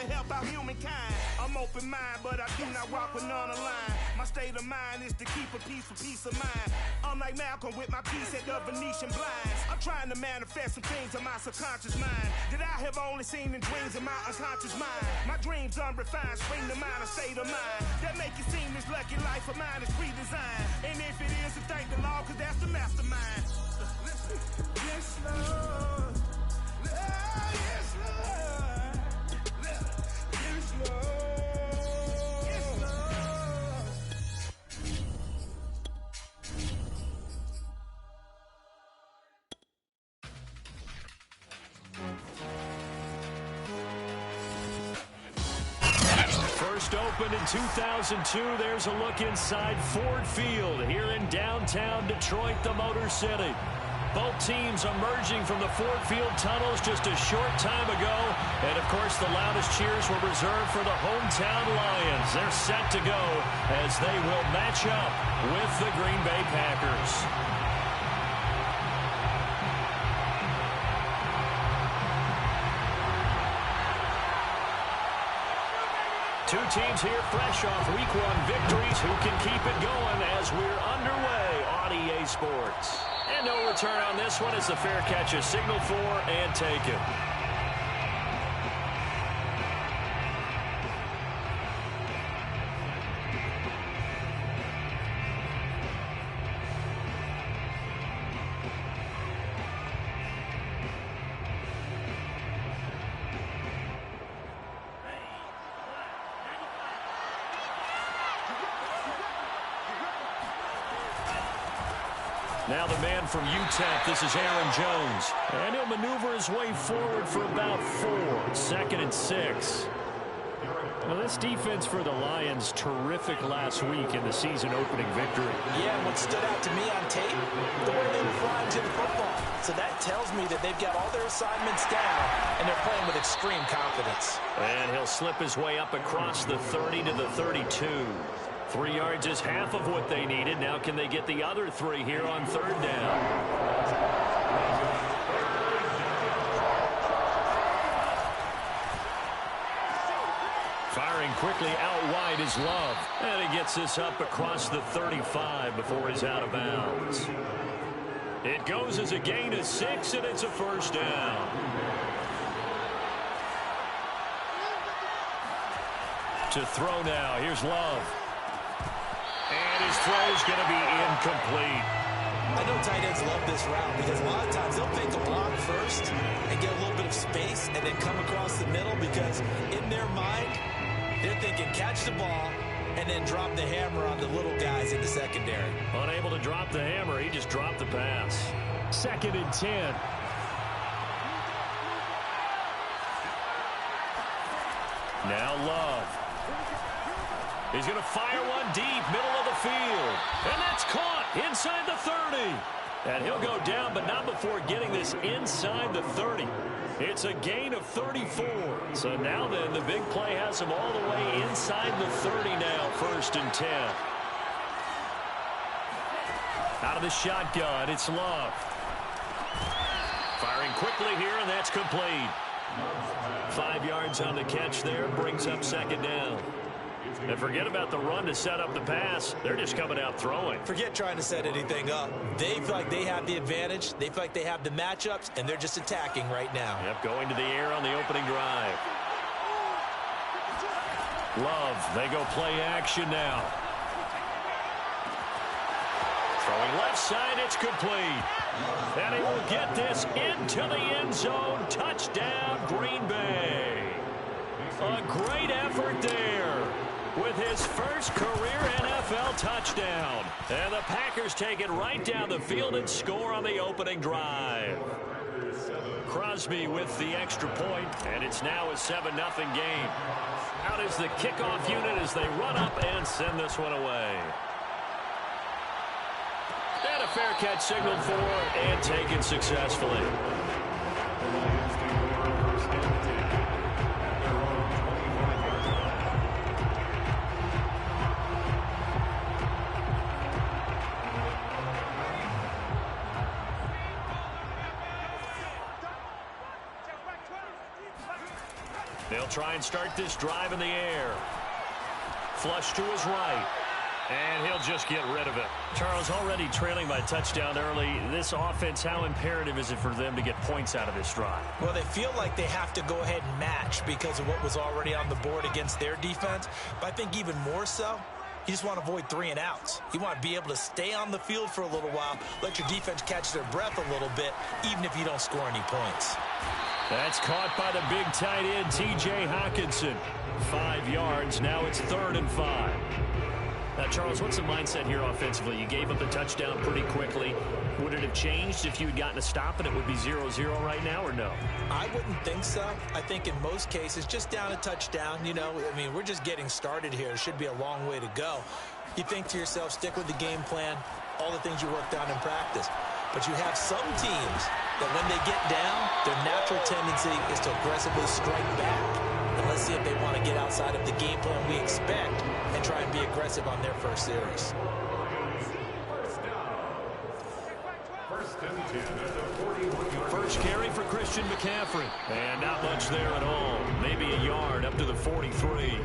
to help out humankind. I'm open-minded, but I do not walk with none aligned. My state of mind is to keep a peace for peace of mind. I'm like Malcolm with my piece at the Venetian blinds. I'm trying to manifest some things in my subconscious mind that I have only seen in dreams in my unconscious mind. My dreams unrefined, spring to mind, a state of mind that make it seem this lucky life of mine is pre-designed. And if it is, then thank the Lord, cause that's the mastermind. Yes, Lord. Yes, Lord. Yes, Lord. First opened in 2002, there's a look inside Ford Field here in downtown Detroit, the Motor City. Both teams emerging from the Ford Field tunnels just a short time ago. And, of course, the loudest cheers were reserved for the hometown Lions. They're set to go as they will match up with the Green Bay Packers. Two teams here fresh off Week 1 victories. Who can keep it going as we're underway on EA Sports? And no return on this one as the fair catch is signaled for and taken. Now the man from UTEP, this is Aaron Jones. And he'll maneuver his way forward for about 4. 2nd and 6. Well, this defense for the Lions, terrific last week in the season-opening victory. Yeah, and what stood out to me on tape, the way they were flying to the football. So that tells me that they've got all their assignments down, and they're playing with extreme confidence. And he'll slip his way up across the 30 to the 32. 3 yards is half of what they needed. Now can they get the other 3 here on 3rd down? Firing quickly out wide is Love. And he gets this up across the 35 before he's out of bounds. It goes as a gain of 6, and it's a 1st down. To throw now. Here's Love. And his throw is going to be incomplete. I know tight ends love this route because a lot of times they'll take a block first and get a little bit of space and then come across the middle because in their mind, they're thinking catch the ball and then drop the hammer on the little guys in the secondary. Unable to drop the hammer, he just dropped the pass. 2nd and 10. Now Love. He's going to fire one deep, middle of the field. And that's caught inside the 30. And he'll go down, but not before getting this inside the 30. It's a gain of 34. So now then, the big play has him all the way inside the 30 now, 1st and 10. Out of the shotgun, it's Love. Firing quickly here, and that's complete. 5 yards on the catch there, brings up 2nd down. And forget about the run to set up the pass. They're just coming out throwing. Forget trying to set anything up. They feel like they have the advantage. They feel like they have the matchups, and they're just attacking right now. Yep, going to the air on the opening drive. Love, they go play action now. Throwing left side, it's complete. And he will get this into the end zone. Touchdown, Green Bay. A great effort there with his first career NFL touchdown. And the Packers take it right down the field and score on the opening drive. Crosby with the extra point, and it's now a 7-0 game. Out is the kickoff unit as they run up and send this one away. And a fair catch signaled for and taken successfully. They'll try and start this drive in the air. Flush to his right. And he'll just get rid of it. Charles, already trailing by a touchdown early. This offense, how imperative is it for them to get points out of this drive? Well, they feel like they have to go ahead and match because of what was already on the board against their defense. But I think even more so, you just want to avoid 3 and outs. You want to be able to stay on the field for a little while, let your defense catch their breath a little bit, even if you don't score any points. That's caught by the big tight end, T.J. Hockenson. 5 yards. Now it's 3rd and 5. Now, Charles, what's the mindset here offensively? You gave up the touchdown pretty quickly. Would it have changed if you had gotten a stop and it would be 0-0 right now, or no? I wouldn't think so. I think in most cases, just down a touchdown, you know, I mean, we're just getting started here. It should be a long way to go. You think to yourself, stick with the game plan, all the things you worked on in practice. But you have some teams that when they get down, their natural tendency is to aggressively strike back. And let's see if they want to get outside of the game plan we expect and try and be aggressive on their first series. First carry for Christian McCaffrey. And not much there at all. Maybe a yard up to the 43.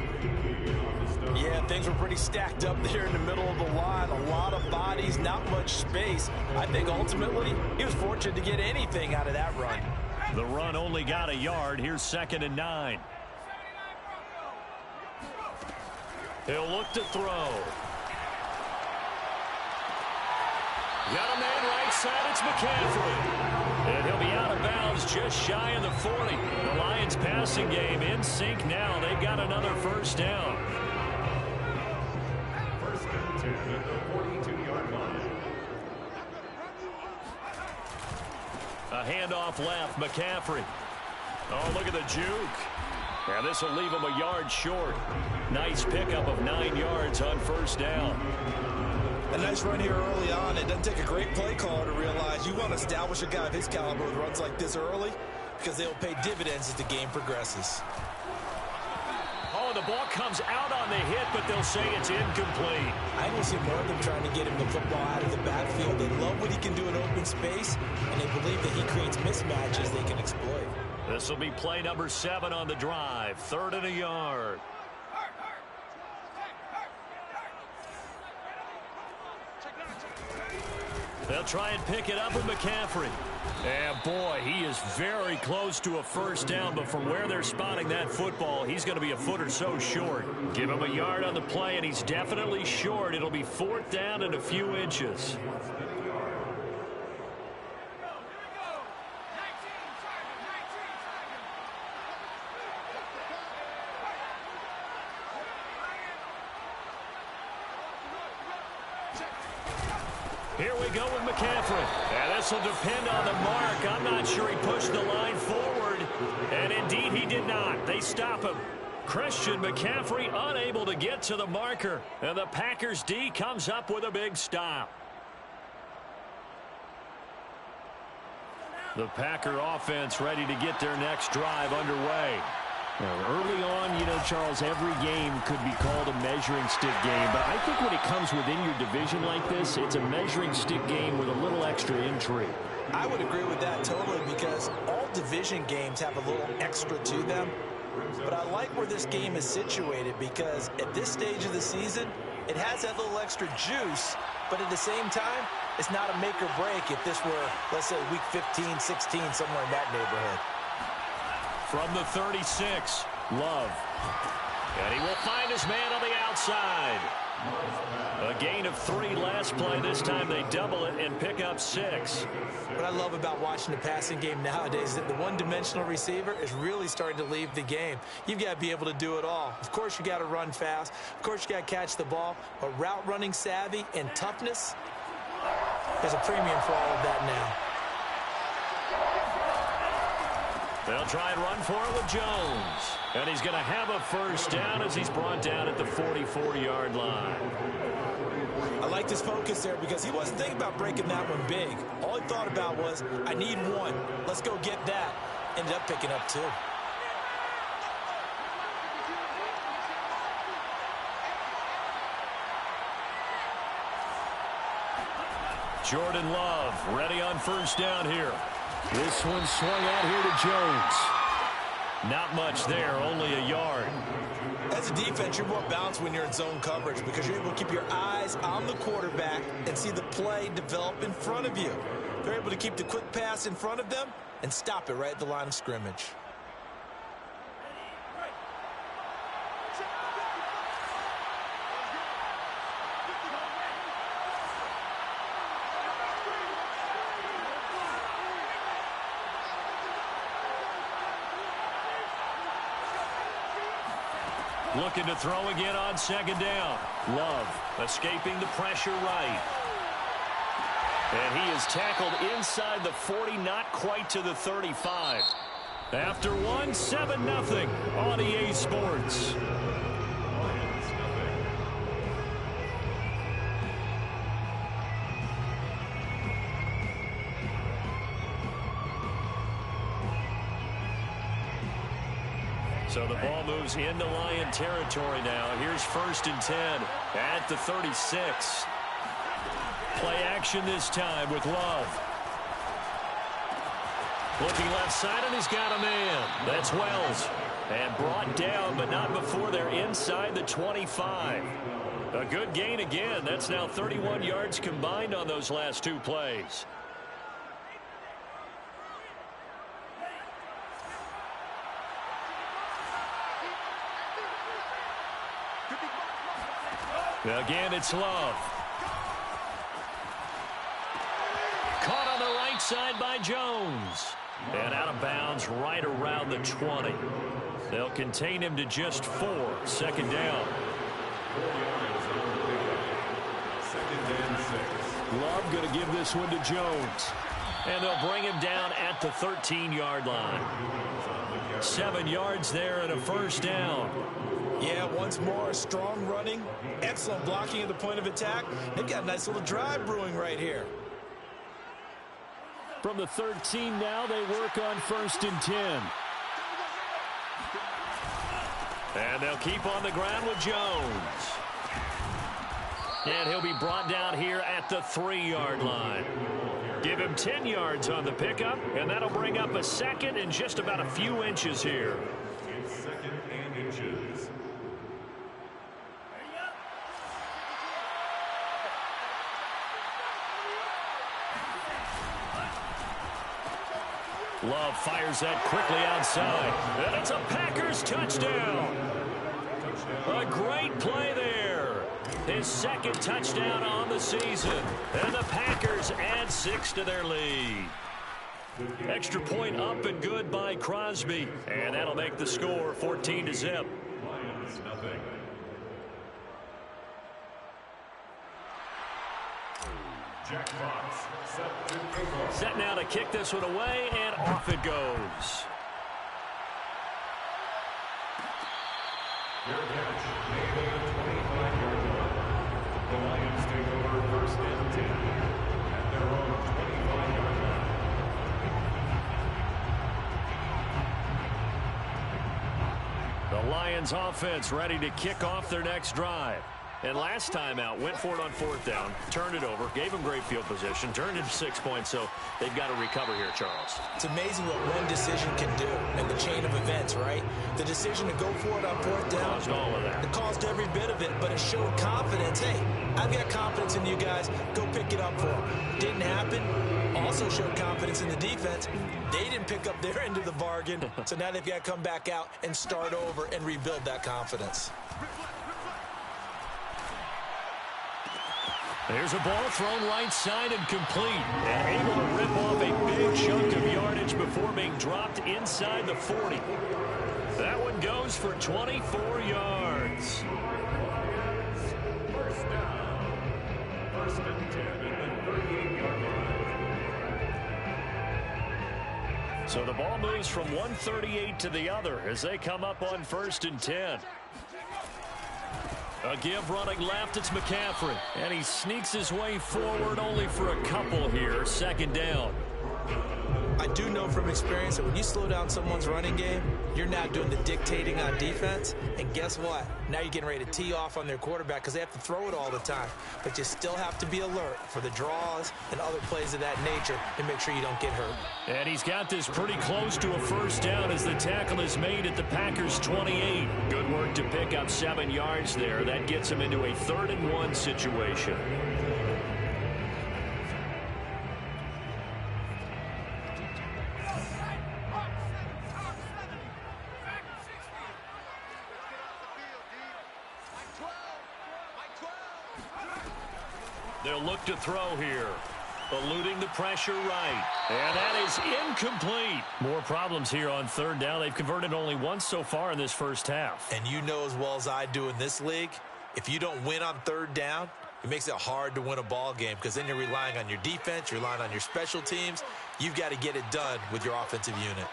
Yeah, things were pretty stacked up there in the middle of the line. A lot of bodies, not much space. I think ultimately he was fortunate to get anything out of that run. The run only got a yard. Here's 2nd and 9. He'll look to throw. Got a man right side. It's McCaffrey. And he'll be out of bounds just shy of the 40. The Lions passing game in sync now. They've got another first down. First and 10 at the 42-yard line. A handoff left. McCaffrey. Oh, look at the juke. Yeah, this will leave him a yard short. Nice pickup of 9 yards on first down. A nice run here early on. It doesn't take a great play caller to realize you want to establish a guy of his caliber with runs like this early because they'll pay dividends as the game progresses. Oh, the ball comes out on the hit, but they'll say it's incomplete. I don't see more of them trying to get him the football out of the backfield. They love what he can do in open space, and they believe that he creates mismatches they can exploit. This will be play number 7 on the drive. 3rd and a yard. They'll try and pick it up with McCaffrey. And boy, he is very close to a first down, but from where they're spotting that football, he's going to be a foot or so short. Give him a yard on the play, and he's definitely short. It'll be 4th down and a few inches. Here we go with McCaffrey. And this will depend on the mark. I'm not sure he pushed the line forward. And indeed he did not. They stop him. Christian McCaffrey unable to get to the marker. And the Packers D comes up with a big stop. The Packer offense ready to get their next drive underway. Now, early on, you know, Charles, every game could be called a measuring stick game. But I think when it comes within your division like this, it's a measuring stick game with a little extra intrigue. I would agree with that totally because all division games have a little extra to them. But I like where this game is situated because at this stage of the season, it has that little extra juice. But at the same time, it's not a make or break if this were, let's say, week 15, 16, somewhere in that neighborhood. From the 36, Love. And he will find his man on the outside. A gain of 3 last play. This time they double it and pick up 6. What I love about watching the passing game nowadays is that the one-dimensional receiver is really starting to leave the game. You've got to be able to do it all. Of course, you got to run fast. Of course, you got to catch the ball. But route running savvy and toughness, there's a premium for all of that now. They'll try and run for it with Jones. And he's going to have a first down as he's brought down at the 44-yard line. I like this focus there because he wasn't thinking about breaking that one big. All he thought about was, I need 1. Let's go get that. Ended up picking up 2. Jordan Love ready on first down here. This one swung out here to Jones. Not much there, only a yard. As a defense, you're more balanced when you're in zone coverage because you're able to keep your eyes on the quarterback and see the play develop in front of you. They're able to keep the quick pass in front of them and stop it right at the line of scrimmage. Looking to throw again on second down. Love escaping the pressure right. And he is tackled inside the 40, not quite to the 35. After one, 7-0 on EA Sports. So the ball moves into Lion territory now. Here's 1st and 10 at the 36. Play action this time with Love. Looking left side, and he's got a man. That's Wells. And brought down, but not before they're inside the 25. A good gain again. That's now 31 yards combined on those last 2 plays. Again, it's Love. Caught on the right side by Jones. And out of bounds right around the 20. They'll contain him to just 4. 2nd down. Love going to give this one to Jones. And they'll bring him down at the 13-yard line. 7 yards there and a 1st down. Yeah, once more, strong running, excellent blocking at the point of attack. They've got a nice little drive brewing right here. From the 13 now, they work on 1st and 10. And they'll keep on the ground with Jones. And he'll be brought down here at the 3-yard line. Give him 10 yards on the pickup, and that'll bring up a 2nd and just about a few inches here. 2nd and inches. Love fires that quickly outside. And it's a Packers touchdown. A great play there. His 2nd touchdown on the season. And the Packers add 6 to their lead. Extra point up and good by Crosby. And that'll make the score 14-0. Lions nothing. Jack Fox set to kick off. Set now to kick this one away, and off it goes. Their catch made at the 25-yard line. The Lions take over 1st and 10 at their own 25-yard line. The Lions offense ready to kick off their next drive. And last time out, went for it on 4th down, turned it over, gave them great field position, turned it 6 points, so they've got to recover here, Charles. It's amazing what one decision can do in the chain of events, right? The decision to go for it on 4th down. Caused all of that. It caused every bit of it, but it showed confidence. Hey, I've got confidence in you guys. Go pick it up for them. Didn't happen. Also showed confidence in the defense. They didn't pick up their end of the bargain, so now they've got to come back out and start over and rebuild that confidence. There's a ball thrown right side and complete. And able to rip off a big chunk of yardage before being dropped inside the 40. That one goes for 24 yards. 1st down. 1st and 10 at the 38-yard line. So the ball moves from 138 to the other as they come up on 1st and 10. A give running left, it's McCaffrey. And he sneaks his way forward only for a couple here. 2nd down. I do know from experience that when you slow down someone's running game, you're now doing the dictating on defense. And guess what? Now you're getting ready to tee off on their quarterback because they have to throw it all the time. But you still have to be alert for the draws and other plays of that nature to make sure you don't get hurt. And he's got this pretty close to a first down as the tackle is made at the Packers' 28. Good work to pick up 7 yards there. That gets him into a 3rd-and-1 situation. They'll look to throw here. Eluding the pressure right. And that is incomplete. More problems here on 3rd down. They've converted only once so far in this first half. And you know as well as I do in this league, if you don't win on 3rd down, it makes it hard to win a ball game because then you're relying on your defense, you're relying on your special teams. You've got to get it done with your offensive unit.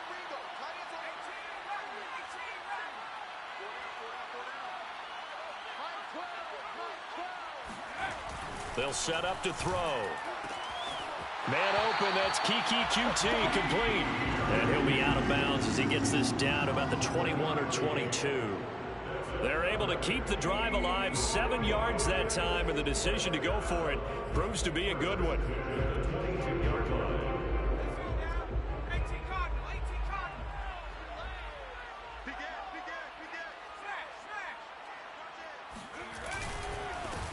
They'll set up to throw. Man open, that's Kiki QT, complete. And he'll be out of bounds as he gets this down about the 21 or 22. They're able to keep the drive alive, 7 yards that time, and the decision to go for it proves to be a good one.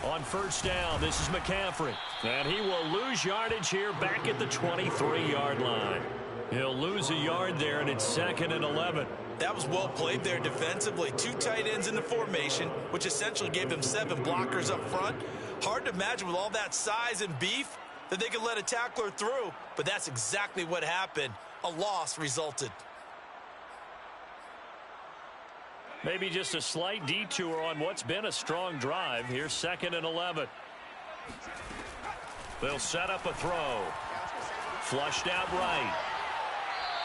On 1st down, this is McCaffrey. And he will lose yardage here back at the 23-yard line. He'll lose a yard there, and it's 2nd and 11. That was well played there defensively. 2 tight ends in the formation, which essentially gave them 7 blockers up front. Hard to imagine with all that size and beef that they could let a tackler through, but that's exactly what happened. A loss resulted. Maybe just a slight detour on what's been a strong drive. Here's 2nd and 11. They'll set up a throw. Flushed out right.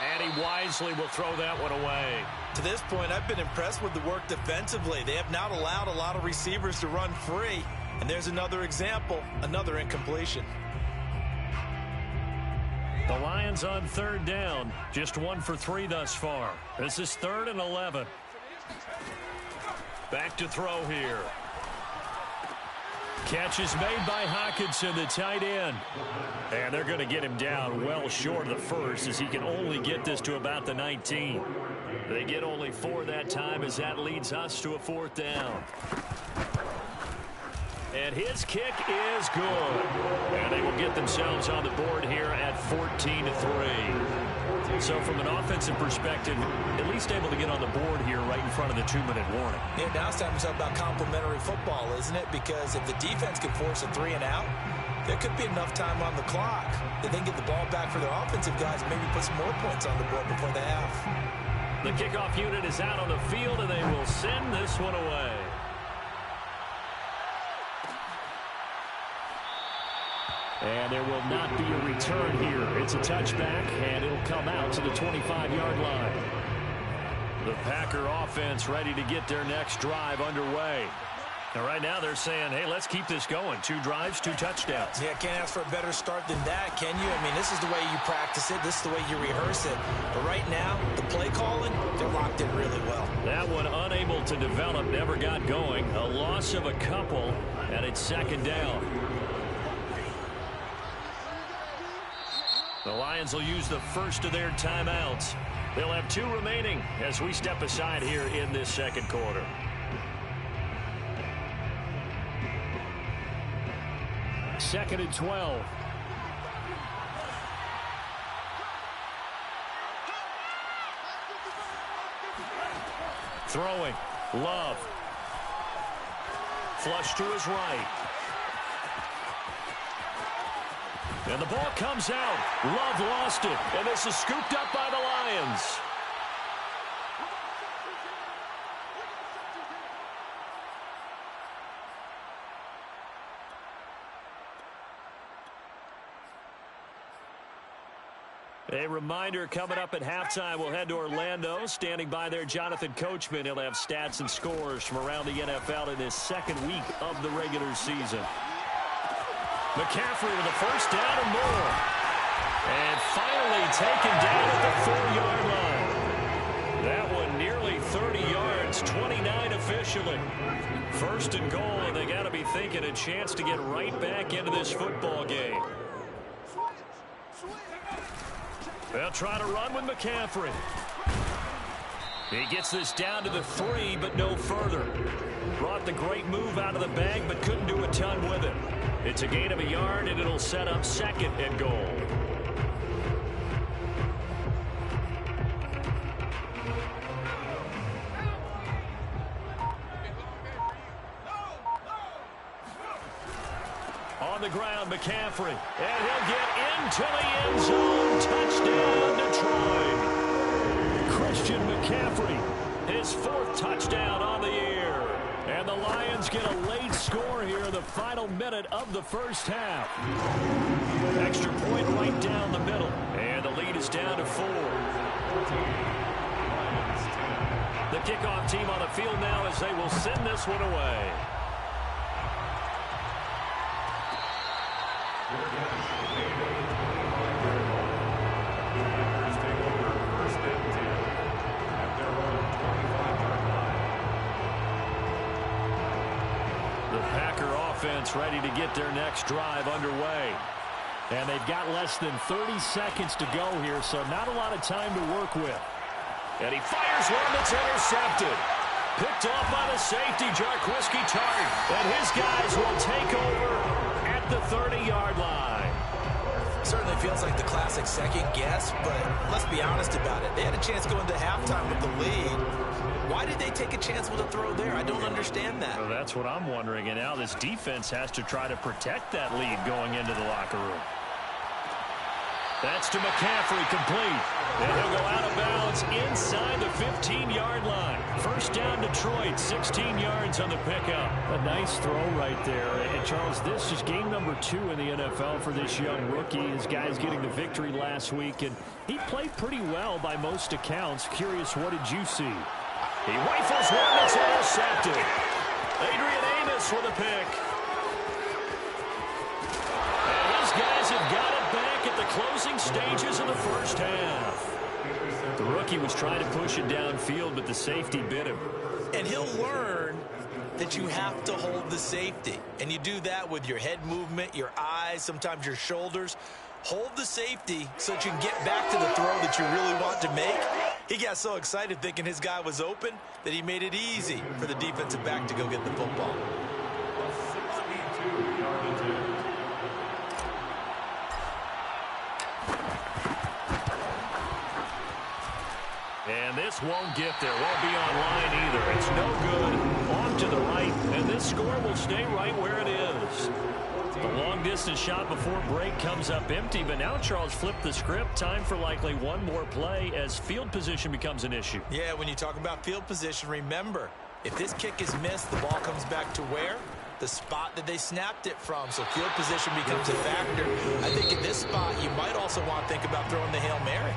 And he wisely will throw that one away. To this point, I've been impressed with the work defensively. They have not allowed a lot of receivers to run free. And there's another example, another incompletion. The Lions on 3rd down. Just 1 for 3 thus far. This is 3rd and 11. Back to throw here. Catch is made by Hockenson, the tight end. And they're going to get him down well short of the first as he can only get this to about the 19. They get only 4 that time as that leads us to a 4th down. And his kick is good. And they will get themselves on the board here at 14-3. So from an offensive perspective, at least able to get on the board here right in front of the 2-minute warning. Yeah, now it's time to talk about complementary football, isn't it? Because if the defense can force a 3 and out, there could be enough time on the clock that they can get the ball back for their offensive guys and maybe put some more points on the board before the half. The kickoff unit is out on the field, and they will send this one away. And there will not be a return here. It's a touchback, and it'll come out to the 25-yard line. The Packer offense ready to get their next drive underway. And right now they're saying, hey, let's keep this going. 2 drives, 2 touchdowns. Yeah, can't ask for a better start than that, can you? I mean, this is the way you practice it. This is the way you rehearse it. But right now, the play calling, they're locked in really well. That one unable to develop, never got going. A loss of a couple, and it's 2nd down. The Lions will use the first of their timeouts. They'll have 2 remaining as we step aside here in this 2nd quarter. Second and 12. Throwing. Love. Flush to his right. And the ball comes out. Love lost it. And this is scooped up by the Lions. A reminder coming up at halftime, we'll head to Orlando. Standing by there, Jonathan Coachman. He'll have stats and scores from around the NFL in his 2nd week of the regular season. McCaffrey with a first down and more. And finally taken down at the 4-yard line. That one nearly 30 yards, 29 officially. First and goal, and they got to be thinking a chance to get right back into this football game. They'll try to run with McCaffrey. He gets this down to the 3, but no further. Brought the great move out of the bag, but couldn't do a ton with it. It's a gain of a yard, and it'll set up second and goal. On the ground, McCaffrey. And he'll get into the end zone. Touchdown, Detroit. Christian McCaffrey, his 4th touchdown on the year. And the Lions get a late score here in the final minute of the first half. Extra point right down the middle. And the lead is down to 4. The kickoff team on the field now as they will send this one away. Ready to get their next drive underway. And they've got less than 30 seconds to go here, so not a lot of time to work with. And he fires one that's intercepted. Picked off by the safety, Jaquiski Tartt. And his guys will take over at the 30-yard line. Certainly feels like the classic second guess, but let's be honest about it. They had a chance going into halftime with the lead. Why did they take a chance with a throw there? I don't understand that. Well, that's what I'm wondering. And now this defense has to try to protect that lead going into the locker room. That's to McCaffrey, complete. And he'll go out of bounds inside the 15-yard line. First down, Detroit, 16 yards on the pickup. A nice throw right there. And, Charles, this is game number 2 in the NFL for this young rookie. His guys getting the victory last week, and he played pretty well by most accounts. Curious, what did you see? He rifles one that's intercepted. Adrian Amos with a pick. And his guys have got it back at the closing stages of the first half. The rookie was trying to push it downfield, but the safety bit him. And he'll learn that you have to hold the safety. And you do that with your head movement, your eyes, sometimes your shoulders. Hold the safety so that you can get back to the throw that you really want to make. He got so excited thinking his guy was open that he made it easy for the defensive back to go get the football. And this won't get there. Won't be online either. It's no good. Off to the right. And this score will stay right where it is. The long-distance shot before break comes up empty, but now Charles flipped the script. Time for likely one more play as field position becomes an issue. Yeah, when you talk about field position, remember, if this kick is missed, the ball comes back to where? The spot that they snapped it from. So field position becomes a factor. I think in this spot, you might also want to think about throwing the Hail Mary.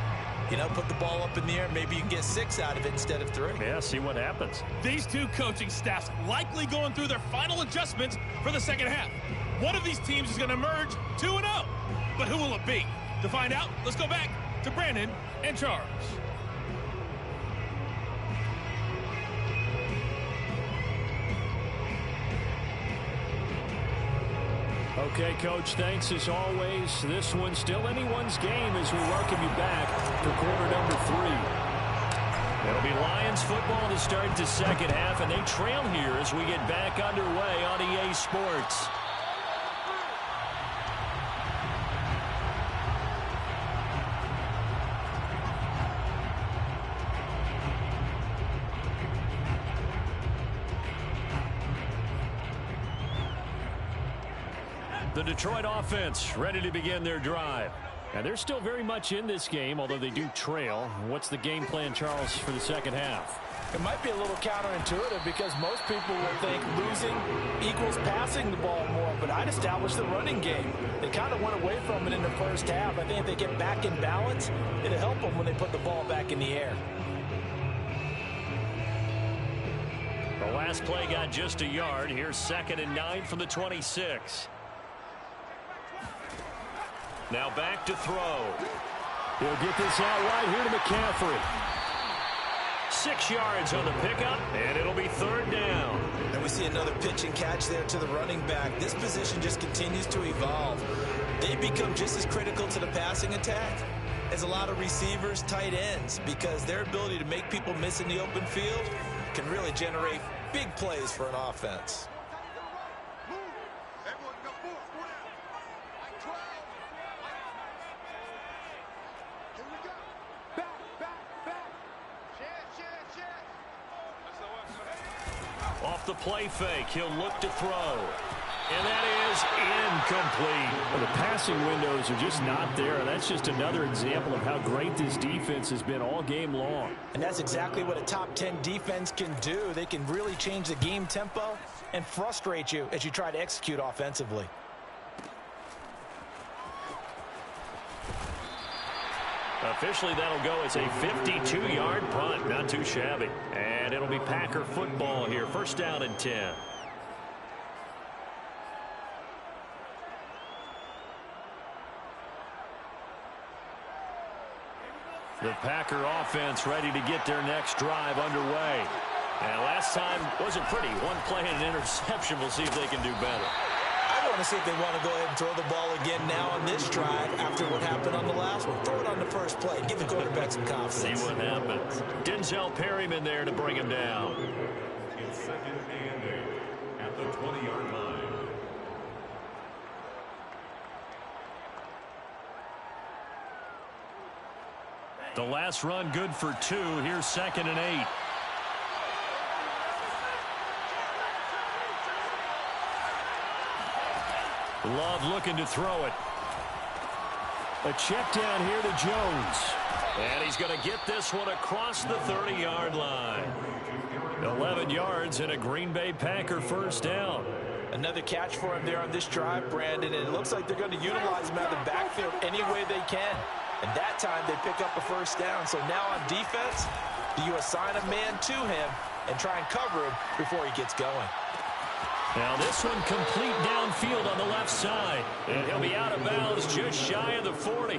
You know, put the ball up in the air. Maybe you can get 6 out of it instead of 3. Yeah, see what happens. These two coaching staffs likely going through their final adjustments for the second half. One of these teams is going to emerge 2-0. But who will it be? To find out, let's go back to Brandon and Charles. Okay, Coach, thanks as always. This one's still anyone's game as we welcome you back for quarter number 3. It'll be Lions football to start the second half, and they trail here as we get back underway on EA Sports. The Detroit offense ready to begin their drive. And they're still very much in this game, although they do trail. What's the game plan, Charles, for the second half? It might be a little counterintuitive because most people will think losing equals passing the ball more, but I'd establish the running game. They kind of went away from it in the first half. I think if they get back in balance, it'll help them when they put the ball back in the air. The last play got just a yard. Here's 2nd and 9 from the 26. Now back to throw. He'll get this out right here to McCaffrey. 6 yards on the pickup, and it'll be 3rd down. And we see another pitch and catch there to the running back. This position just continues to evolve. They become just as critical to the passing attack as a lot of receivers, tight ends, because their ability to make people miss in the open field can really generate big plays for an offense. Off the play fake, he'll look to throw. And that is incomplete. Well, the passing windows are just not there. That's just another example of how great this defense has been all game long. And that's exactly what a top 10 defense can do. They can really change the game tempo and frustrate you as you try to execute offensively. Officially, that'll go as a 52-yard punt. Not too shabby. And it'll be Packer football here. 1st down and 10. The Packer offense ready to get their next drive underway. And last time wasn't pretty. One play and an interception. We'll see if they can do better. I want to see if they want to go ahead and throw the ball again now on this drive after what happened on the last one. Throw it on the first play. Give the quarterback some confidence. See what happens. Denzel Perryman there to bring him down. It's 2nd and 8 at the 20-yard line. The last run good for 2. Here's 2nd and 8. Love looking to throw it. A check down here to Jones. And he's going to get this one across the 30-yard line. 11 yards and a Green Bay Packer 1st down. Another catch for him there on this drive, Brandon, and it looks like they're going to utilize him out of the backfield any way they can. And that time they pick up a 1st down. So now on defense, do you assign a man to him and try and cover him before he gets going? Now this one complete downfield on the left side. And he'll be out of bounds just shy of the 40.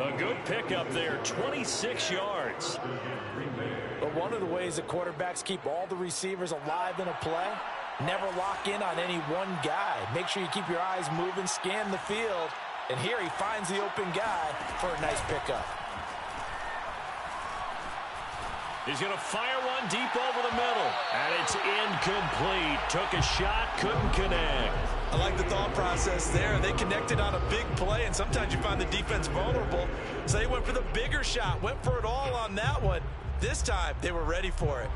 A good pickup there, 26 yards. But one of the ways that quarterbacks keep all the receivers alive in a play, never lock in on any one guy. Make sure you keep your eyes moving, scan the field. And here he finds the open guy for a nice pickup. He's going to fire one deep over the middle. And it's incomplete. Took a shot, couldn't connect. I like the thought process there. They connected on a big play, and sometimes you find the defense vulnerable. So they went for the bigger shot, went for it all on that one. This time, they were ready for it.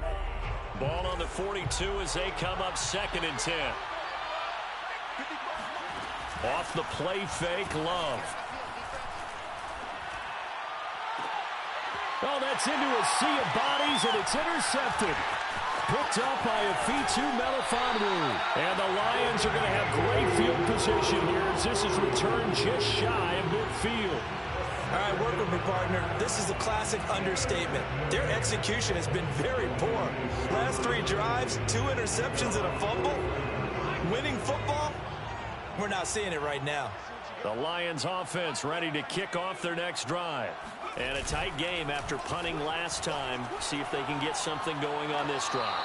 Ball on the 42 as they come up 2nd and 10. Off the play fake, Love. Oh, that's into a sea of bodies, and it's intercepted. Picked up by Afitu Melifonwu. And the Lions are going to have great field position here as this is returned just shy of midfield. All right, work with me, partner. This is a classic understatement. Their execution has been very poor. Last 3 drives, 2 interceptions and a fumble. Winning football, we're not seeing it right now. The Lions offense ready to kick off their next drive. And a tight game after punting last time. See if they can get something going on this drive.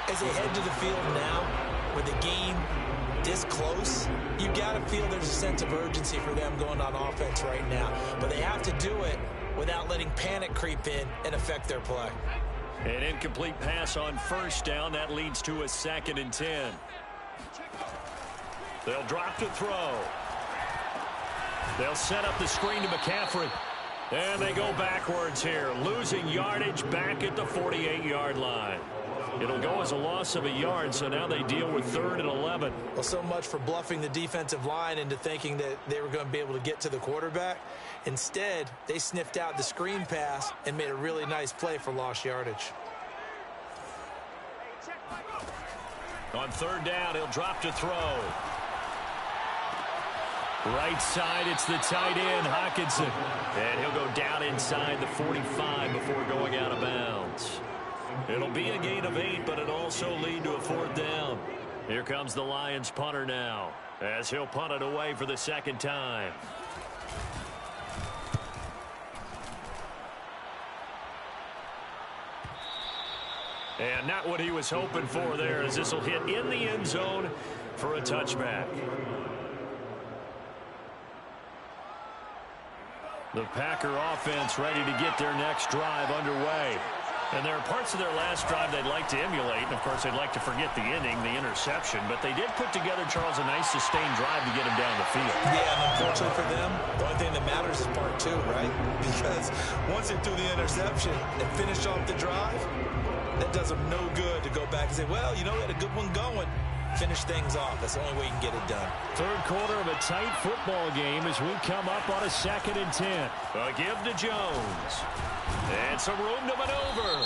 As they head to the field now, with the game this close, you got to feel there's a sense of urgency for them going on offense right now. But they have to do it without letting panic creep in and affect their play. An incomplete pass on 1st down. That leads to a 2nd and 10. They'll drop to throw. They'll set up the screen to McCaffrey. And they go backwards here, losing yardage back at the 48-yard line. It'll go as a loss of a yard, so now they deal with 3rd and 11. Well, so much for bluffing the defensive line into thinking that they were going to be able to get to the quarterback. Instead, they sniffed out the screen pass and made a really nice play for lost yardage. On 3rd down, he'll drop to throw. Right side, it's the tight end, Hockenson. And he'll go down inside the 45 before going out of bounds. It'll be a gain of 8, but it'll also lead to a 4th down. Here comes the Lions punter now, as he'll punt it away for the 2nd time. And not what he was hoping for there, as this will hit in the end zone for a touchback. The Packer offense ready to get their next drive underway. And there are parts of their last drive they'd like to emulate. And, of course, they'd like to forget the inning, the interception. But they did put together, Charles, a nice sustained drive to get him down the field. Yeah, and unfortunately for them, the only thing that matters is part two, right? Because once they threw the interception and finished off the drive, that does them no good to go back and say, well, you know, we had a good one going. Finish things off. That's the only way you can get it done. Third quarter of a tight football game as we come up on a 2nd and 10. A give to Jones. And some room to maneuver.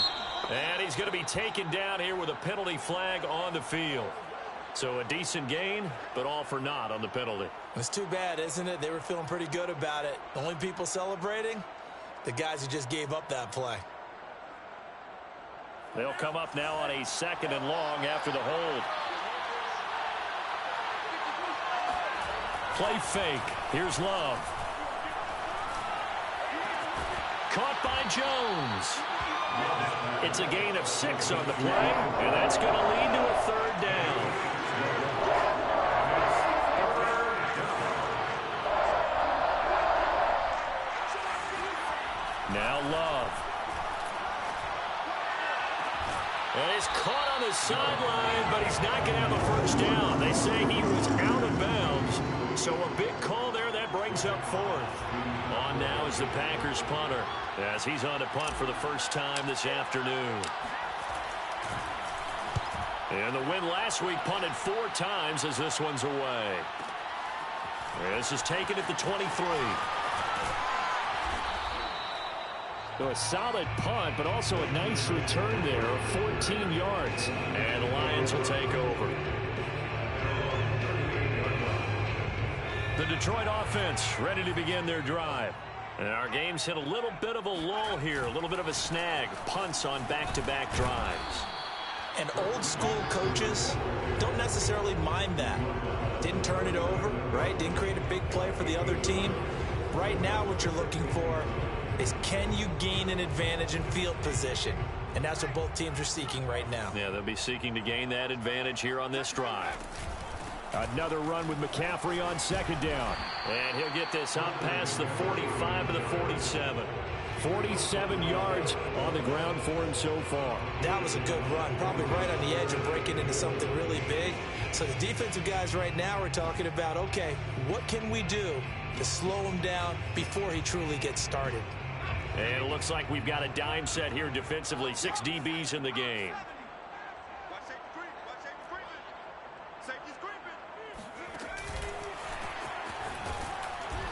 And he's going to be taken down here with a penalty flag on the field. So a decent gain, but all for naught on the penalty. It's too bad, isn't it? They were feeling pretty good about it. The only people celebrating, the guys who just gave up that play. They'll come up now on a 2nd and long after the hold. Play fake. Here's Love. Caught by Jones. It's a gain of 6 on the play, and that's going to lead to a 3rd down. Now Love. And he's caught on the sideline, but he's not going to have a first down. They say he was out of bounds. So a big call there. That brings up 4th. On now is the Packers punter, as he's on to punt for the first time this afternoon. And the win last week punted 4 times as this one's away. This is taken at the 23. So a solid punt, but also a nice return there of 14 yards. And the Lions will take over. The Detroit offense ready to begin their drive. And our game's hit a little bit of a lull here, a little bit of a snag. Punts on back-to-back drives. And old school coaches don't necessarily mind that. Didn't turn it over, right? Didn't create a big play for the other team. Right now what you're looking for is, can you gain an advantage in field position? And that's what both teams are seeking right now. Yeah, they'll be seeking to gain that advantage here on this drive. Another run with McCaffrey on 2nd down. And he'll get this up past the 45 to the 47. 47 yards on the ground for him so far. That was a good run, probably right on the edge of breaking into something really big. So the defensive guys right now are talking about, okay, what can we do to slow him down before he truly gets started? And it looks like we've got a dime set here defensively. 6 DBs in the game.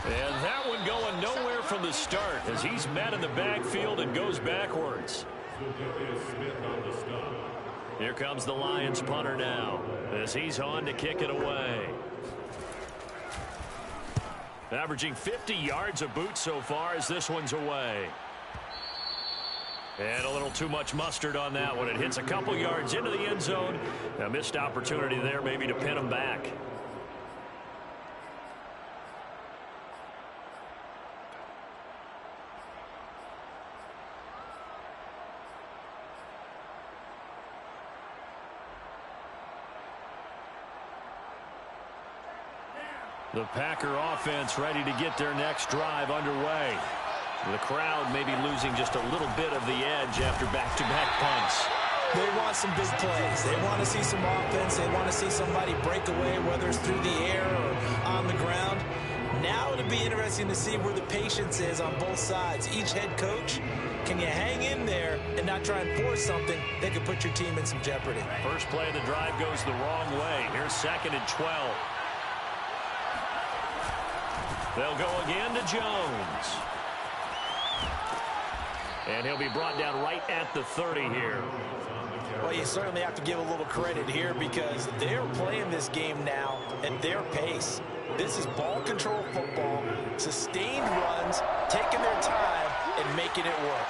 And that one going nowhere from the start as he's met in the backfield and goes backwards. Here comes the Lions punter now as he's on to kick it away. Averaging 50 yards a boot so far as this one's away. And a little too much mustard on that one. It hits a couple yards into the end zone. A missed opportunity there maybe to pin him back. The Packer offense ready to get their next drive underway. The crowd maybe losing just a little bit of the edge after back-to-back punts. They want some big plays. They want to see some offense. They want to see somebody break away, whether it's through the air or on the ground. Now it'll be interesting to see where the patience is on both sides. Each head coach, can you hang in there and not try and force something that could put your team in some jeopardy? First play of the drive goes the wrong way. Here's 2nd and 12. They'll go again to Jones. And he'll be brought down right at the 30 here. Well, you certainly have to give a little credit here because they're playing this game now at their pace. This is ball control football, sustained runs, taking their time and making it work.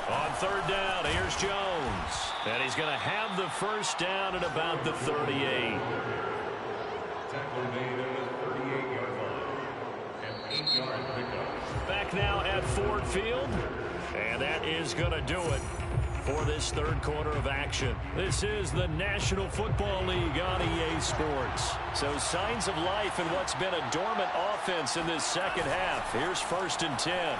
On 3rd down, here's Jones. And he's going to have the first down at about the 38. Tackler made at the 38-yard line. An 8-yard pickup. Back now at Ford Field. And that is going to do it for this third quarter of action. This is the National Football League on EA Sports. So signs of life in what's been a dormant offense in this second half. Here's 1st and 10.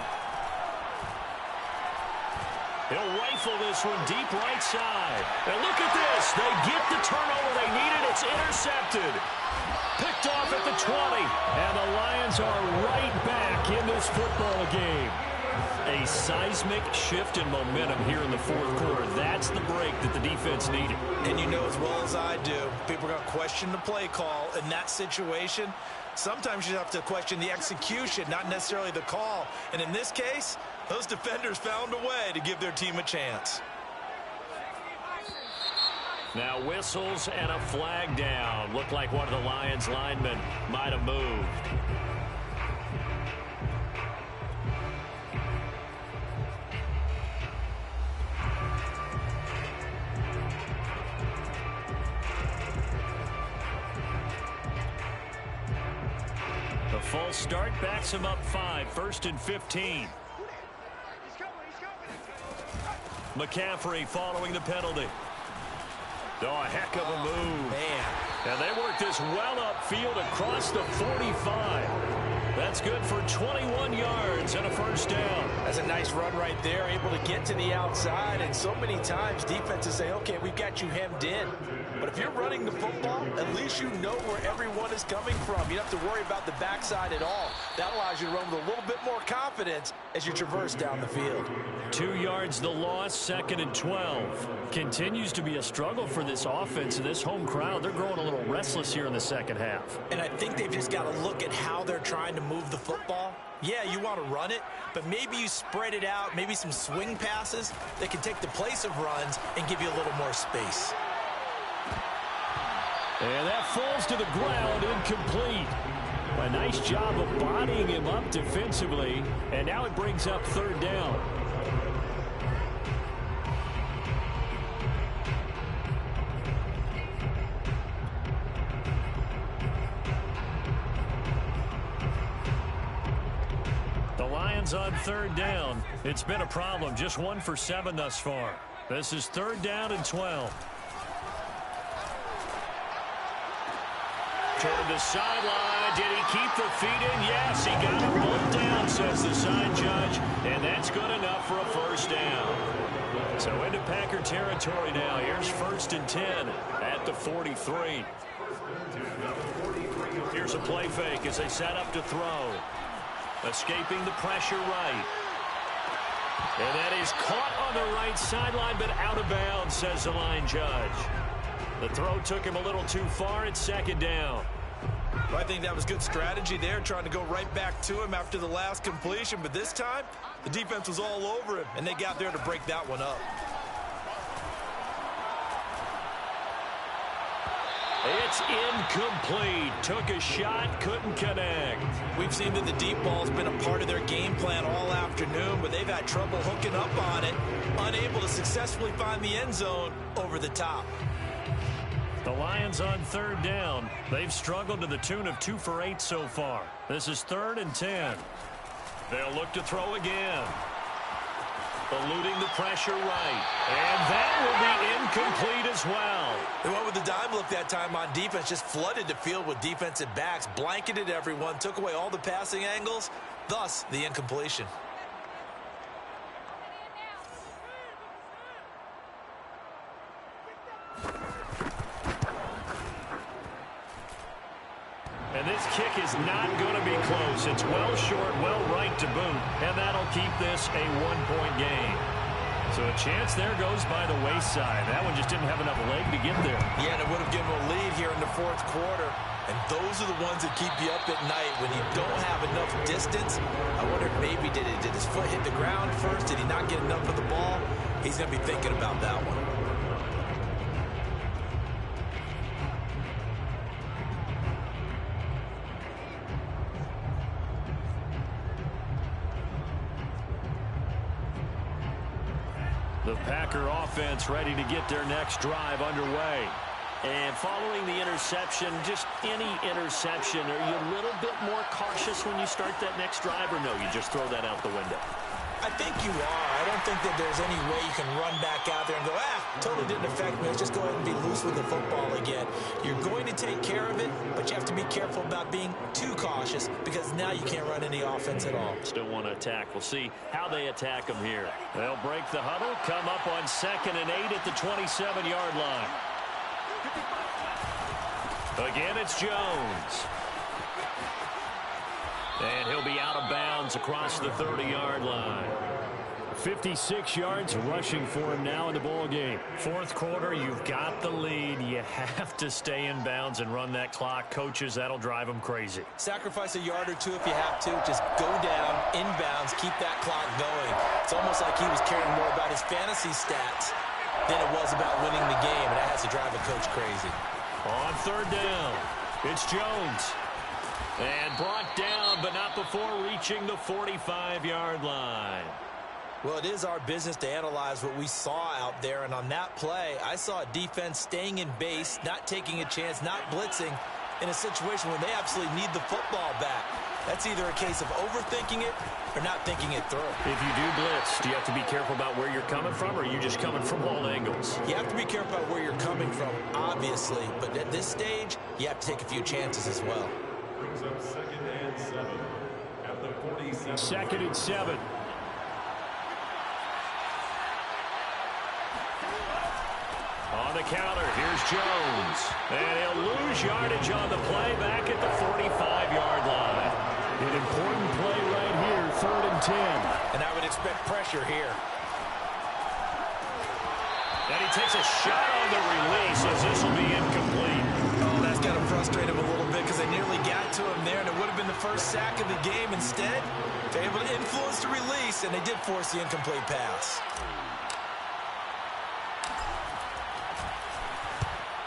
He'll rifle this one deep right side. And look at this. They get the turnover they needed. It's intercepted. Picked off at the 20. And the Lions are right back in this football game. A seismic shift in momentum here in the fourth quarter. That's the break that the defense needed. And you know as well as I do, people are going to question the play call in that situation. Sometimes you have to question the execution, not necessarily the call. And in this case, those defenders found a way to give their team a chance. Now whistles and a flag down. Looked like one of the Lions linemen might have moved. The false start backs him up 5. 1st and 15. McCaffrey following the penalty. Oh, a heck of a move. Man. And they work this well upfield across the 45. That's good for 21 yards and a first down. That's a nice run right there, able to get to the outside. And so many times defenses say, okay, we've got you hemmed in. But if you're running the football, at least you know where everyone is coming from. You don't have to worry about the backside at all. That allows you to run with a little bit more confidence as you traverse down the field. 2 yards the loss, 2nd and 12. Continues to be a struggle for this offense and this home crowd. They're growing a little restless here in the second half. And I think they've just got to look at how they're trying to move the football. Yeah, you want to run it, but maybe you spread it out, maybe some swing passes that can take the place of runs and give you a little more space. And that falls to the ground, incomplete. A nice job of bodying him up defensively, and now it brings up 3rd down. The Lions on 3rd down. It's been a problem, just 1 for 7 thus far. This is 3rd down and 12. Toward the sideline. Did he keep the feet in? Yes, he got him both down, says the sign judge. And that's good enough for a first down. So into Packer territory now. Here's 1st and 10 at the 43. Here's a play fake as they set up to throw. Escaping the pressure right. And that is caught on the right sideline, but out of bounds, says the line judge. The throw took him a little too far. It's 2nd down. Well, I think that was good strategy there, trying to go right back to him after the last completion. But this time, the defense was all over him, and they got there to break that one up. It's incomplete. Took a shot, couldn't connect. We've seen that the deep ball's been a part of their game plan all afternoon, but they've had trouble hooking up on it, unable to successfully find the end zone over the top. The Lions on 3rd down. They've struggled to the tune of 2 for 8 so far. This is 3rd and 10. They'll look to throw again. Eluding the pressure right. And that will be incomplete as well. They went with the dime look that time on defense, just flooded the field with defensive backs, blanketed everyone, took away all the passing angles, thus the incompletion. And this kick is not going to be close. It's well short, well right to boot. And that'll keep this a 1-point game. So a chance there goes by the wayside. That one just didn't have enough leg to get there. Yeah, and it would have given a lead here in the 4th quarter. And those are the ones that keep you up at night when you don't have enough distance. I wonder if maybe did his foot hit the ground first? Did he not get enough of the ball? He's going to be thinking about that one. The Packer offense ready to get their next drive underway. And following the interception, just any interception, are you a little bit more cautious when you start that next drive, or no, you just throw that out the window? I think you are. I I don't think that there's any way you can run back out there and go, totally didn't affect me. Let's just go ahead and be loose with the football again. You're going to take care of it, but you have to be careful about being too cautious because now you can't run any offense at all. Still want to attack. We'll see how they attack them here. They'll break the huddle, come up on 2nd and 8 at the 27-yard line. Again, it's Jones. And he'll be out of bounds across the 30-yard line. 56 yards rushing for him now in the ball game. Fourth quarter, you've got the lead. You have to stay in bounds and run that clock. Coaches, that'll drive them crazy. Sacrifice a yard or two if you have to. Just go down, inbounds, keep that clock going. It's almost like he was caring more about his fantasy stats than it was about winning the game, and that has to drive a coach crazy. On 3rd down, it's Jones. And brought down, but not before reaching the 45-yard line. Well, it is our business to analyze what we saw out there, and on that play, I saw a defense staying in base, not taking a chance, not blitzing, in a situation where they absolutely need the football back. That's either a case of overthinking it or not thinking it through. If you do blitz, do you have to be careful about where you're coming from, or are you just coming from all angles? You have to be careful about where you're coming from, obviously, but at this stage, you have to take a few chances as well. Brings up 2nd and 7 at the 47. 2nd and 7. On the counter, here's Jones. And he'll lose yardage on the play back at the 45-yard line. An important play right here, 3rd and 10. And I would expect pressure here. And he takes a shot on the release as this will be incomplete. Oh, that's got to frustrate him a little bit because they nearly got to him there, and it would have been the first sack of the game. Instead, they're able to influence the release, and they did force the incomplete pass.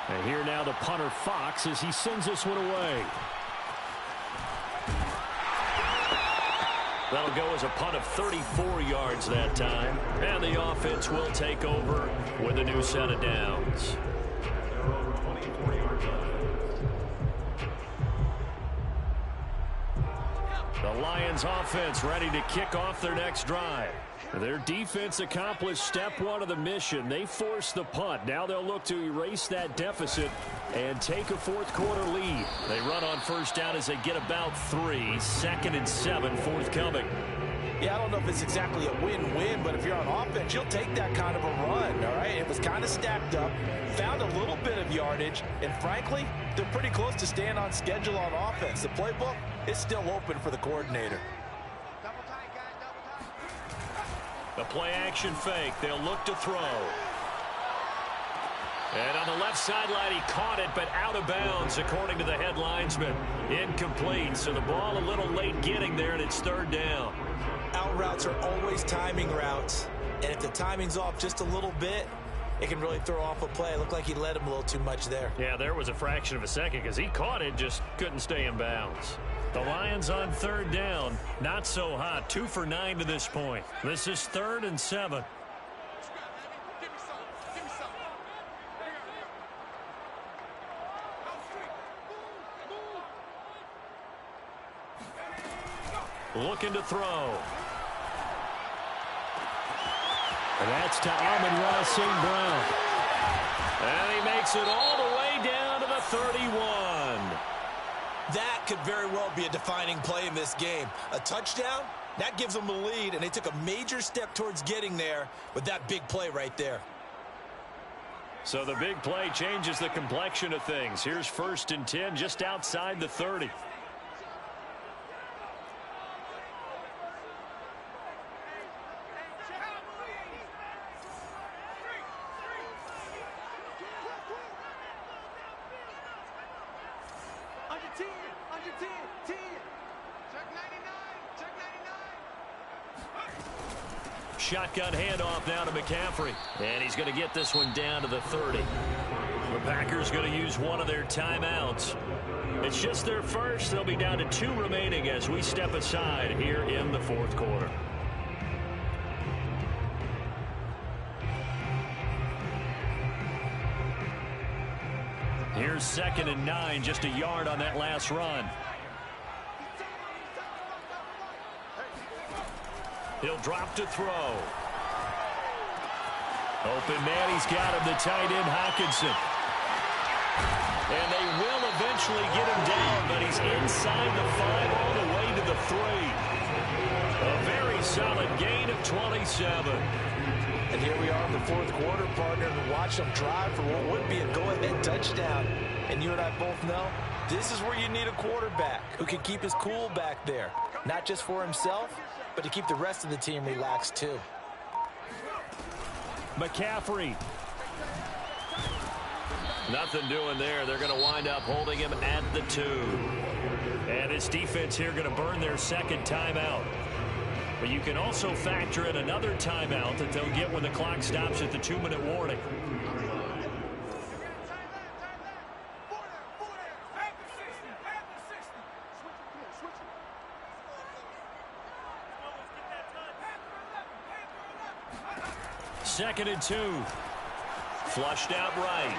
And here now the punter Fox as he sends this one away. That'll go as a punt of 34 yards that time. And the offense will take over with a new set of downs. Their own 24-yard line. The Lions offense ready to kick off their next drive. Their defense accomplished step 1 of the mission. They forced the punt. Now they'll look to erase that deficit and take a fourth quarter lead. They run on 1st down as they get about 3. 2nd and 7 forthcoming. Yeah, I don't know if it's exactly a win-win, but if you're on offense, you'll take that kind of a run, all right? It was kind of stacked up, found a little bit of yardage, and frankly, they're pretty close to staying on schedule on offense. The playbook is still open for the coordinator. The play-action fake. They'll look to throw. And on the left sideline, he caught it, but out of bounds, according to the head linesman. Incomplete, so the ball a little late getting there, and it's 3rd down. Out routes are always timing routes, and if the timing's off just a little bit, it can really throw off a play. It looked like he led him a little too much there. Yeah, there was a fraction of a second because he caught it, just couldn't stay in bounds. The Lions on 3rd down. Not so hot. 2 for 9 to this point. This is 3rd and 7. Looking to throw. And that's to Amon-Ra St. Brown. And he makes it all the way down to the 31. That could very well be a defining play in this game. A touchdown, that gives them the lead, and they took a major step towards getting there with that big play right there. So the big play changes the complexion of things. Here's 1st and 10 just outside the 30. Shotgun handoff now to McCaffrey. And he's going to get this one down to the 30. The Packers going to use one of their timeouts. It's just their first. They'll be down to 2 remaining as we step aside here in the 4th quarter. Here's 2nd and 9, just a yard on that last run. He'll drop to throw. Open man, he's got him, the tight end, Hockenson. And they will eventually get him down, but he's inside the 5 all the way to the 3. A very solid gain of 27. And here we are in the fourth quarter, partner, and watch them drive for what would be a go-ahead touchdown. And you and I both know this is where you need a quarterback who can keep his cool back there. Not just for himself, but to keep the rest of the team relaxed too. McCaffrey. Nothing doing there. They're going to wind up holding him at the 2. And this defense here going to burn their second timeout. But you can also factor in another timeout that they'll get when the clock stops at the 2-minute warning. Second and 2. Flushed out right.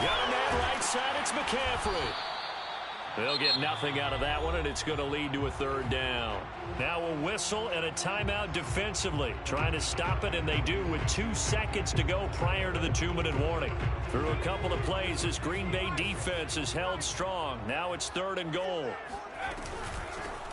Got a man right side. It's McCaffrey. They'll get nothing out of that one, and it's going to lead to a 3rd down. Now a whistle and a timeout defensively. Trying to stop it, and they do with 2 seconds to go prior to the 2-minute warning. Through a couple of plays, this Green Bay defense is held strong. Now it's 3rd and goal.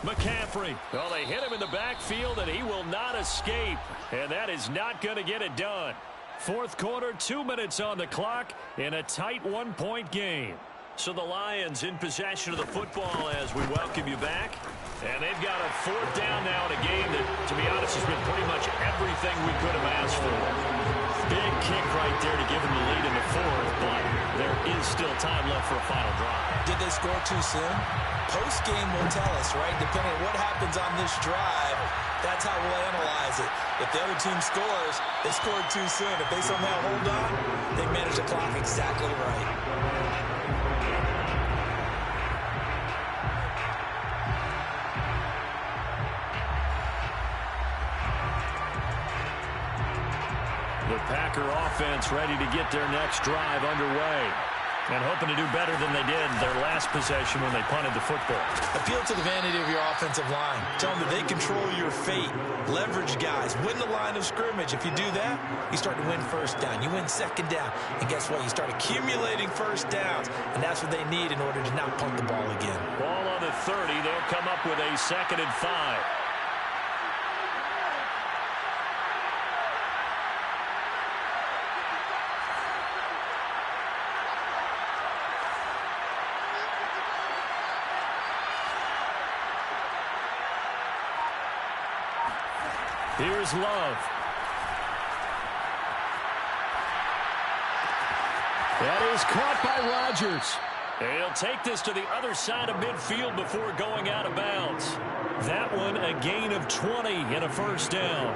McCaffrey. Well, they hit him in the backfield, and he will not escape. And that is not going to get it done. Fourth quarter, 2 minutes on the clock in a tight 1-point game. So the Lions in possession of the football as we welcome you back. And they've got a 4th down now in a game that, to be honest, has been pretty much everything we could have asked for. Big kick right there to give them the lead in the 4th, but there is still time left for a final drive. Did they score too soon? Post-game will tell us, right? Depending on what happens on this drive, that's how we'll analyze it. If the other team scores, they scored too soon. If they somehow hold on, they manage the clock exactly right. The Packer offense ready to get their next drive underway. And hoping to do better than they did their last possession when they punted the football. Appeal to the vanity of your offensive line. Tell them that they control your fate. Leverage guys. Win the line of scrimmage. If you do that, you start to win 1st down. You win 2nd down. And guess what? You start accumulating 1st downs. And that's what they need in order to not punt the ball again. Ball on the 30. They'll come up with a 2nd and 5. Here's Love. That is caught by Rodgers. He'll take this to the other side of midfield before going out of bounds. That one a gain of 20 and a 1st down.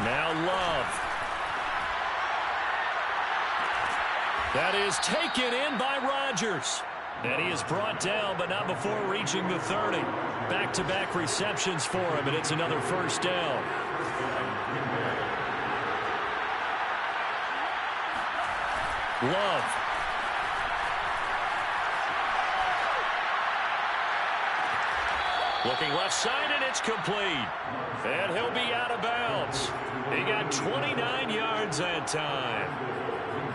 Now Love. That is taken in by Rodgers. And he is brought down, but not before reaching the 30. Back-to-back receptions for him, and it's another 1st down. Love. Looking left side, and it's complete. And he'll be out of bounds. He got 29 yards that time.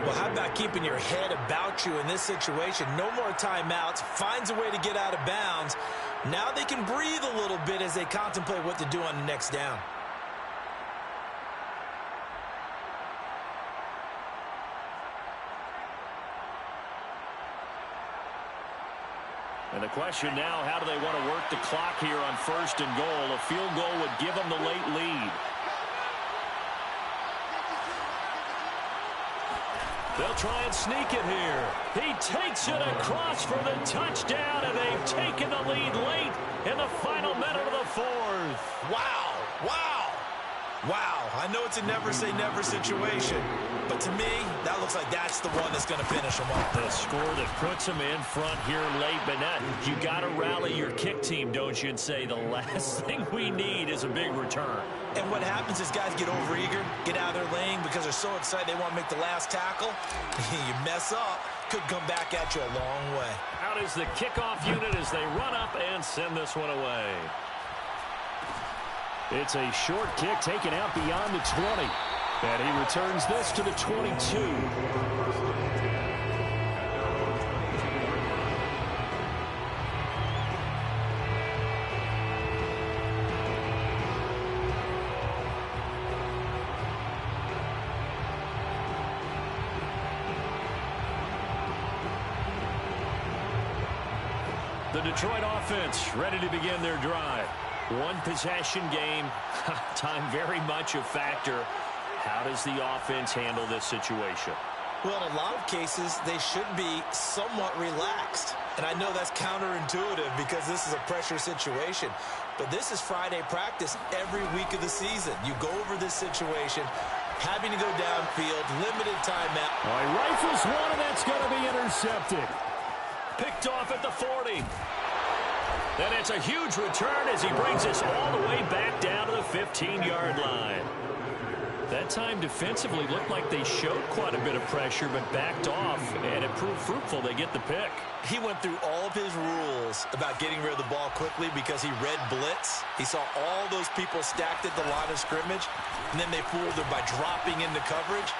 Well, how about keeping your head about you in this situation? No more timeouts. Finds a way to get out of bounds. Now they can breathe a little bit as they contemplate what to do on the next down. And the question now, how do they want to work the clock here on 1st and goal? A field goal would give them the late lead. They'll try and sneak it here. He takes it across for the touchdown, and they've taken the lead late in the final minute of the 4th. Wow. Wow. Wow. I know it's a never-say-never situation, but to me, that looks like that's the one that's going to finish them off. The score that puts them in front here late, but not, you got to rally your kick team, don't you, and say the last thing we need is a big return. And what happens is guys get overeager, get out of their lane because they're so excited they want to make the last tackle. You mess up, could come back at you a long way. Out is the kickoff unit as they run up and send this one away. It's a short kick taken out beyond the 20. And he returns this to the 22. The Detroit offense ready to begin their drive. One possession game. Time very much a factor. How does the offense handle this situation? Well, in a lot of cases, they should be somewhat relaxed. And I know that's counterintuitive because this is a pressure situation. But this is Friday practice every week of the season. You go over this situation, having to go downfield, limited timeout. He rifles one, and that's going to be intercepted. Picked off at the 40. And it's a huge return as he brings us all the way back down to the 15-yard line. That time defensively looked like they showed quite a bit of pressure but backed off, and it proved fruitful. They get the pick. He went through all of his rules about getting rid of the ball quickly because he read blitz. He saw all those people stacked at the line of scrimmage, and then they fooled him by dropping into coverage.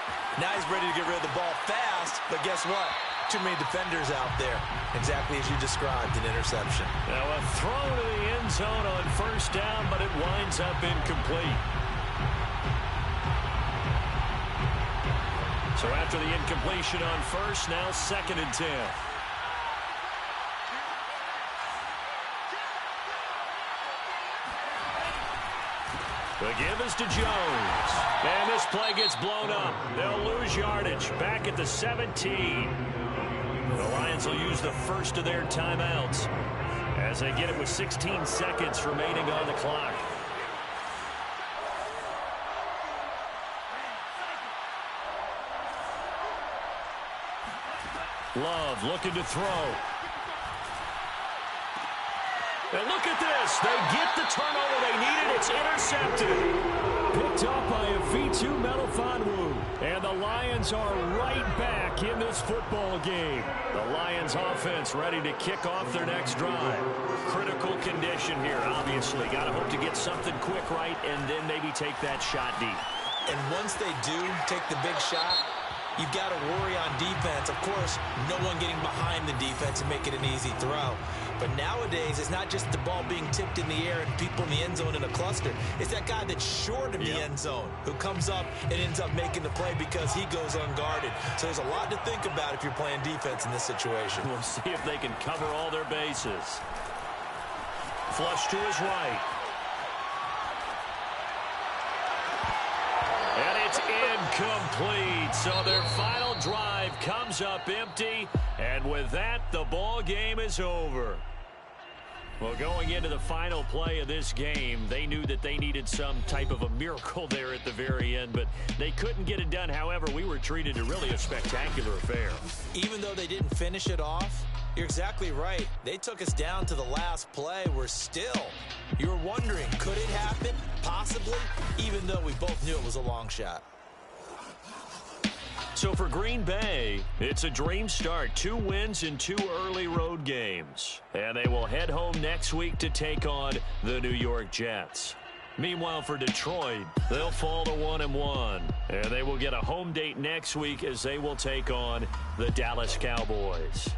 Now he's ready to get rid of the ball fast, but guess what? Too many defenders out there. Exactly as you described, an interception. Now a throw to the end zone on first down, but it winds up incomplete. So after the incompletion on first, now 2nd and 10. The give is to Jones. And this play gets blown up. They'll lose yardage. Back at the 17. The Lions will use the first of their timeouts as they get it with 16 seconds remaining on the clock. Love looking to throw. And look at this. They get the turnover they needed. It's intercepted. Picked up by Afitu Melifonwu. And the Lions are right back in this football game. The Lions offense ready to kick off their next drive. Critical condition here, obviously. Got to hope to get something quick right and then maybe take that shot deep. And once they do take the big shot, you've got to worry on defense. Of course, no one getting behind the defense and make it an easy throw. But nowadays, it's not just the ball being tipped in the air and people in the end zone in a cluster. It's that guy that's short of the end zone who comes up and ends up making the play because he goes unguarded. So there's a lot to think about if you're playing defense in this situation. We'll see if they can cover all their bases. Flush to his right. And it's incomplete. So their final drive comes up empty. And with that, the ball game is over. Well, going into the final play of this game, they knew that they needed some type of a miracle there at the very end, but they couldn't get it done. However, we were treated to really a spectacular affair. Even though they didn't finish it off, you're exactly right. They took us down to the last play. We're still, you were wondering, could it happen? Possibly, even though we both knew it was a long shot. So for Green Bay, it's a dream start. 2 wins in 2 early road games. And they will head home next week to take on the New York Jets. Meanwhile, for Detroit, they'll fall to 1-1. And they will get a home date next week as they will take on the Dallas Cowboys.